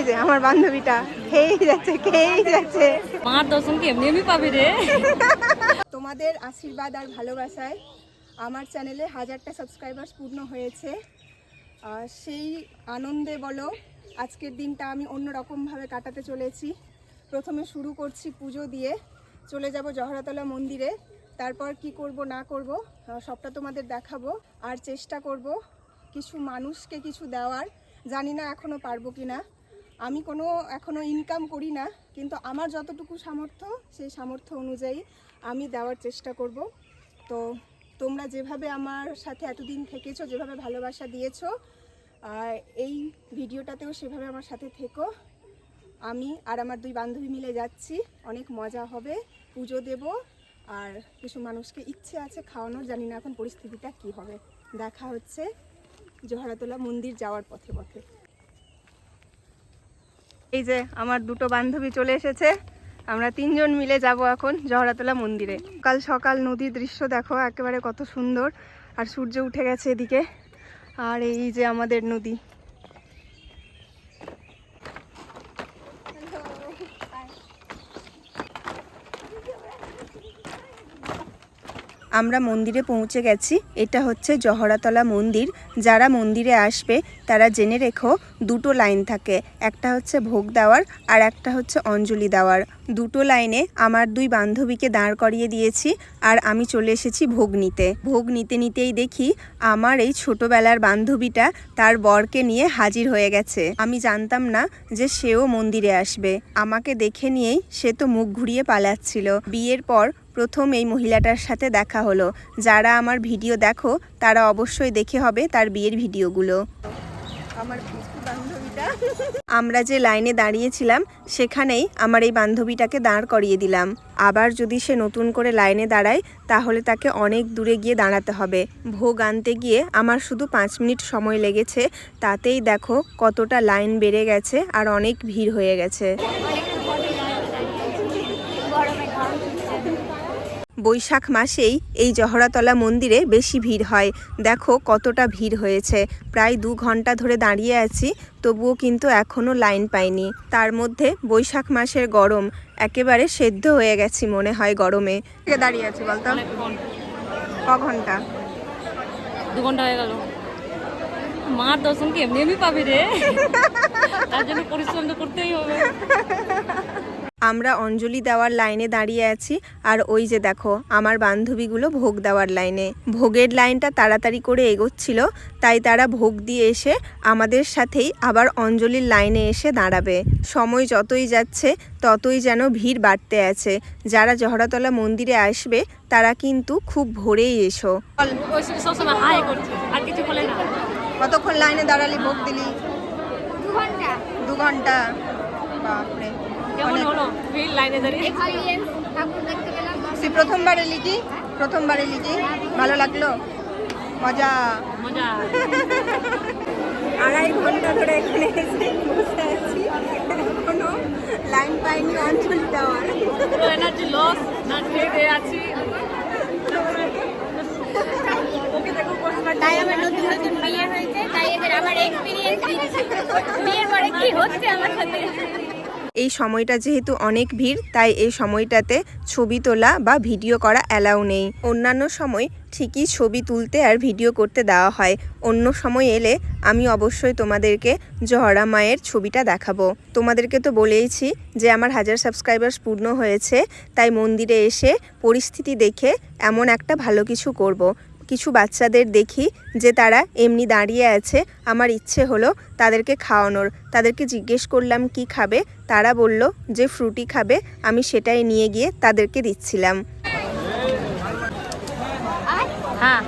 এই যে আমার বান্ধবীটা খেয়েই যাচ্ছে মার দর্শন কি এমনি এমনি পাবি রে। তোমাদের আশীর্বাদ আর ভালোবাসায় আমার চ্যানেলে 1000টা সাবস্ক্রাইবার্স পূর্ণ হয়েছে। সেই আনন্দে বলো আজকের দিনটা আমি অন্যরকমভাবে কাটাতে চলেছি। প্রথমে শুরু করছি পুজো দিয়ে, চলে যাব জহরাতলা মন্দিরে। তারপর কি করব না করব সবটা তোমাদের দেখাবো। আর চেষ্টা করব কিছু মানুষকে কিছু দেওয়ার। জানি না এখনও পারবো কি না। আমি এখনও ইনকাম করি না, কিন্তু আমার যতটুকু সামর্থ্য সেই সামর্থ্য অনুযায়ী আমি দেওয়ার চেষ্টা করব। তো তোমরা যেভাবে আমার সাথে এতদিন থেকেছো, যেভাবে ভালোবাসা দিয়েছো, এই ভিডিওটাতেও সেভাবে আমার সাথে থেকো। আমি আর আমার 2 বান্ধবী মিলে যাচ্ছি, অনেক মজা হবে, পুজো দেব আর কিছু মানুষকে ইচ্ছে আছে খাওয়ানোর। জানি না এখন পরিস্থিতিটা কি হবে। দেখা হচ্ছে জহরাতলা মন্দির যাওয়ার পথে পথে। এই যে আমার 2টো বান্ধবী চলে এসেছে, আমরা 3 জন মিলে যাব এখন জহরাতলা মন্দিরে। কাল সকাল নদীর দৃশ্য দেখো একেবারে কত সুন্দর, আর সূর্য উঠে গেছে এদিকে। আর এই যে আমাদের নদী। আমরা মন্দিরে পৌঁছে গেছি। এটা হচ্ছে জহরাতলা মন্দির। যারা মন্দিরে আসবে তারা জেনে রেখো 2টো লাইন থাকে, একটা হচ্ছে ভোগ দেওয়ার আর একটা হচ্ছে অঞ্জলি দেওয়ার। 2টো লাইনে আমার 2 বান্ধবীকে দাঁড় করিয়ে দিয়েছি আর আমি চলে এসেছি ভোগ নিতে। ভোগ নিতে নিতেই দেখি আমার এই ছোটবেলার বান্ধবীটা তার বরকে নিয়ে হাজির হয়ে গেছে। আমি জানতাম না যে সেও মন্দিরে আসবে। আমাকে দেখে নিয়েই সে তো মুখ ঘুরিয়ে পালাচ্ছিল। বিয়ের পর প্রথম এই মহিলাটার সাথে দেখা হলো। যারা আমার ভিডিও দেখো তারা অবশ্যই দেখে হবে তার বিয়ের ভিডিওগুলো। আমার বান্ধবীটা, আমরা যে লাইনে দাঁড়িয়েছিলাম সেখানেই আমার এই বান্ধবীটাকে দাঁড় করিয়ে দিলাম। আবার যদি সে নতুন করে লাইনে দাঁড়ায় তাহলে তাকে অনেক দূরে গিয়ে দাঁড়াতে হবে। ভোগ আনতে গিয়ে আমার শুধু 5 মিনিট সময় লেগেছে, তাতেই দেখো কতটা লাইন বেড়ে গেছে আর অনেক ভিড় হয়ে গেছে। বৈশাখ মাসেই এই জহরাতলা মন্দিরে বেশি ভিড় হয়। দেখো কতটা ভিড় হয়েছে। প্রায় 2 ঘন্টা ধরে দাঁড়িয়ে আছি, তবুও কিন্তু এখনও লাইন পাইনি। তার মধ্যে বৈশাখ মাসের গরম, একেবারে সেদ্ধ হয়ে গেছি মনে হয় গরমে। দাঁড়িয়ে আছি বলতো ক ঘন্টা? 2 ঘন্টা হয়ে গেল। মার দর্শন কি এমনি এমনি পাবি রে, তার জন্য পরিশ্রম তো করতেই হবে। আমরা অঞ্জলি দেওয়ার লাইনে দাঁড়িয়ে আছি, আর ওই যে দেখো আমার বান্ধবীগুলো ভোগ দেওয়ার লাইনে। ভোগের লাইনটা তাড়াতাড়ি করে এগোচ্ছিল, তাই তারা ভোগ দিয়ে এসে আমাদের সাথেই আবার অঞ্জলির লাইনে এসে দাঁড়াবে। সময় যতই যাচ্ছে ততই যেন ভিড় বাড়তে আছে। যারা জহরাতলা মন্দিরে আসবে তারা কিন্তু খুব ভোরেই এসো। আর কিছু বলে না। কতক্ষণ লাইনে দাঁড়ালি, ভোগ দিলি? 2 ঘন্টা। বাপরে, কেমন হলো ভিড় লাইনে দাঁড়িয়ে? তুই প্রথমবার এলি কি? প্রথমবার এলি কি? ভালো লাগলো? মজা মজা। 2.5 ঘন্টা ধরে এখানে এসে বসে আছি, এখনো লাইন পাইনি অঞ্জলি দেওয়ার। এনার্জি লস, না খেয়ে আছি। তাই আমার নতুন নতুন বিয়ে হয়েছে, তাই এদের আমার এক্সপিরিয়েন্স দিচ্ছে বিয়ের পরে কি হচ্ছে আমার সাথে। এই সময়টা যেহেতু অনেক ভিড়, তাই এই সময়টাতে ছবি তোলা বা ভিডিও করা অ্যালাউ নেই। অন্যান্য সময় ঠিকই ছবি তুলতে আর ভিডিও করতে দেওয়া হয়। অন্য সময় এলে আমি অবশ্যই তোমাদেরকে জহরা মায়ের ছবিটা দেখাবো। তোমাদেরকে তো বলেইছি যে আমার 1000 সাবস্ক্রাইবার্স পূর্ণ হয়েছে, তাই মন্দিরে এসে পরিস্থিতি দেখে এমন একটা ভালো কিছু করব। কিছু বাচ্চাদের দেখি যে তারা এমনি দাঁড়িয়ে আছে, আমার ইচ্ছে হলো তাদেরকে খাওয়ানোর। তাদেরকে জিজ্ঞেস করলাম কি খাবে, তারা বলল যে ফ্রুটি খাবে। আমি সেটাই নিয়ে গিয়ে তাদেরকে দিচ্ছিলাম। হ্যাঁ,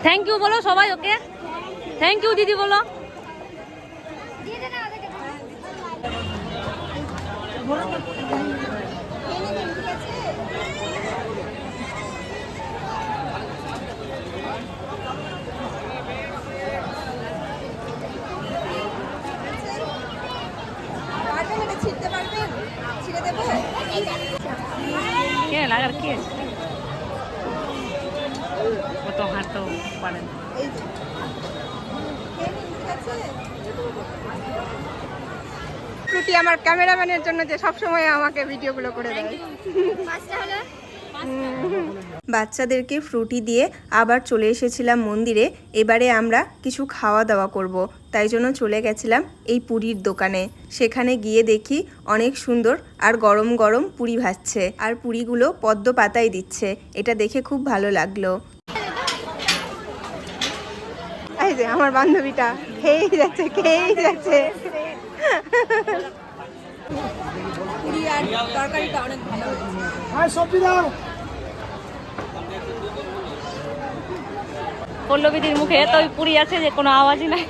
থ্যাংক ইউ বলো সবাই ওকে। থ্যাংক ইউ দিদি বলো। কে লাগার কি কত হাঁটতে পারেন। ফ্রুটি আমার ক্যামেরাম্যানের জন্য যে সবসময় আমাকে ভিডিওগুলো করে দেয়। বাচ্চাদেরকে ফ্রুটি দিয়ে আবার চলে এসেছিলাম মন্দিরে। এবারে আমরা কিছু খাওয়া দাওয়া করব, তাই জন্য চলে গেছিলাম এই পুরীর দোকানে। সেখানে গিয়ে দেখি অনেক সুন্দর আর গরম গরম পুরি ভাজছে, আর পুরিগুলো পদ্ম পাতায় দিচ্ছে। এটা দেখে খুব ভালো লাগলো। এই যে আমার বান্ধবীটা খেয়েই যাচ্ছে পুরি আর তরকারিটা অনেক ভালো হয়েছে। পল্লবীদির মুখে এতই পুরি আছে যে কোনো আওয়াজই নাই।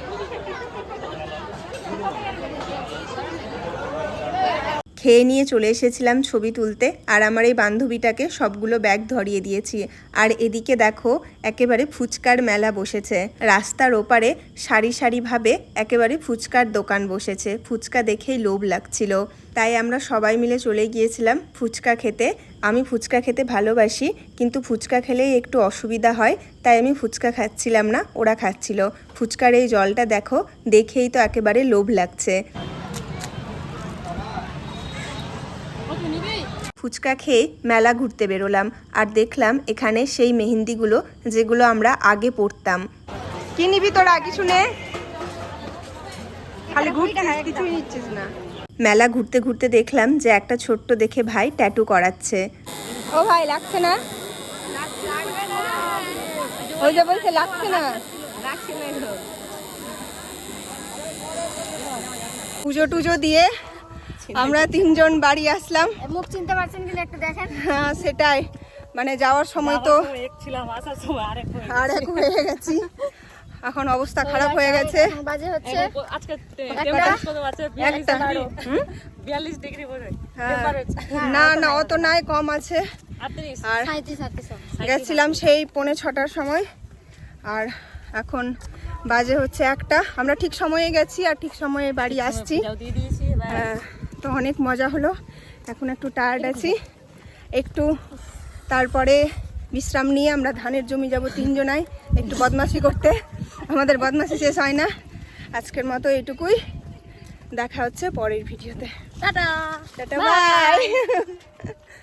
খেয়ে নিয়ে চলে এসেছিলাম ছবি তুলতে, আর আমার এই বান্ধবীটাকে সবগুলো ব্যাগ ধরিয়ে দিয়েছি। আর এদিকে দেখো একেবারে ফুচকার মেলা বসেছে। রাস্তার ওপারে সারি সারিভাবে একেবারে ফুচকার দোকান বসেছে। ফুচকা দেখেই লোভ লাগছিল, তাই আমরা সবাই মিলে চলে গিয়েছিলাম ফুচকা খেতে। আমি ফুচকা খেতে ভালোবাসি, কিন্তু ফুচকা খেলেই একটু অসুবিধা হয়, তাই আমি ফুচকা খাচ্ছিলাম না, ওরা খাচ্ছিল। ফুচকার এই জলটা দেখো, দেখেই তো একেবারে লোভ লাগছে। ফুচকা খেয়ে মেলা ঘুরতে বেরোলাম, আর দেখলাম এখানে সেই মেহেন্দিগুলো যেগুলো আমরা আগে পরতাম। কি নিবি তোরা? কিছু নে, খালি ঘুরতে, কিছুই নিচ্ছিস না। মেলা ঘুরতে ঘুরতে দেখলাম যে একটা ছোট্ট দেখে ভাই ট্যাটু করাচ্ছে। ও ভাই লাগছে না? ওই যে বলছে লাগছে না। পুজো টুজো দিয়ে আমরা তিনজন বাড়ি আসলাম। মুখ চিনতে পারছেন কিনা একটু দেখেন। হ্যাঁ সেটাই, মানে যাওয়ার সময় তো আর এক হয়ে গেছি, এখন অবস্থা খারাপ হয়ে গেছে। বাজে হচ্ছে না না অত নাই, কম আছে। আর গেছিলাম সেই 5:45টার সময়, আর এখন বাজে হচ্ছে 1টা। আমরা ঠিক সময়ে গেছি আর ঠিক সময়ে বাড়ি আসছি। হ্যাঁ, তো অনেক মজা হলো। এখন একটু টায়ার্ড আছি, একটু তারপরে বিশ্রাম নিয়ে আমরা ধানের জমি যাব তিনজনাই একটু বদমাশি করতে। আমাদের বদমাশি শেষ হয় না। আজকের মতো এইটুকুই, দেখা হচ্ছে পরের ভিডিওতে। Tata tata bye.